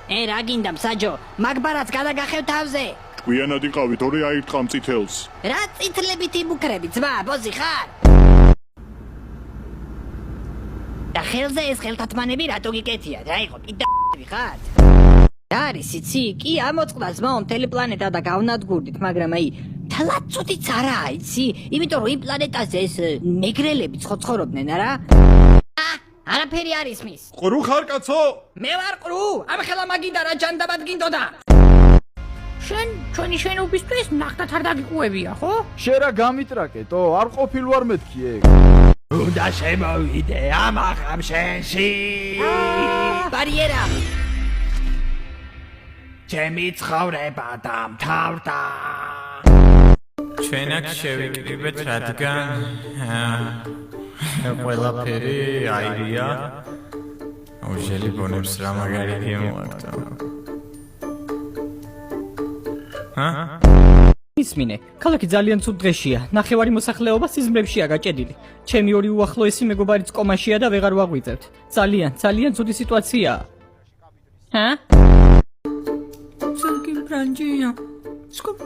რა გინდა მსაჯო, მაგბარაც გადაგახევ თავზე. ჭკვიანად იყავით, ორი აირტყამ წითელს. რა წითლებით იმუქრები, ძმა, ბოზი ხარ? და ხელზე ეს ხელთათმანები რატო გიკეთია? რა იყო, კიდე ხარ? რა არის იცი? კი ამოწყდა ზმაო მთელი პლანეტა და გავნადგურდით, მაგრამ აი თლაცუდიც არაა, იცი? იმიტომ რომ იმ პლანეტაზე ეს მეგრელები ცხოვრობდნენ, არა? არაფერი არის მის. ყრუ ხარ კაცო? მე ვარ ყრუ, ამ ხელა მაგიდა რა ჯანდაბად გინდოდა. შენ ჩვენი შენობისთვის ნახტად არ დაგიყუებია, ხო? შენ რა გამიტრაკეტო? არ ყოფილ ვარ მეთქი ეგ. უნდა შემოვიდე ამაღამ შენში. ბარიერა. ჩემი ცხოვრება დამთავრდა. ჩვენ აქ შევიკრიბეთ, რადგან ყველაფერი აირია. უშელი ბონებს რა მაგარი გემოვარდა. ისმინე, ქალაქი ძალიან ცუდ დღეშია. ნახევარი მოსახლეობა სიზმრებშია გაჭედილი. ჩემი ორი უახლოესი მეგობარიც კომაშია და ვეღარ ვაღვიძებთ. ძალიან ცუდი სიტუაციაა. Frangia. Skop.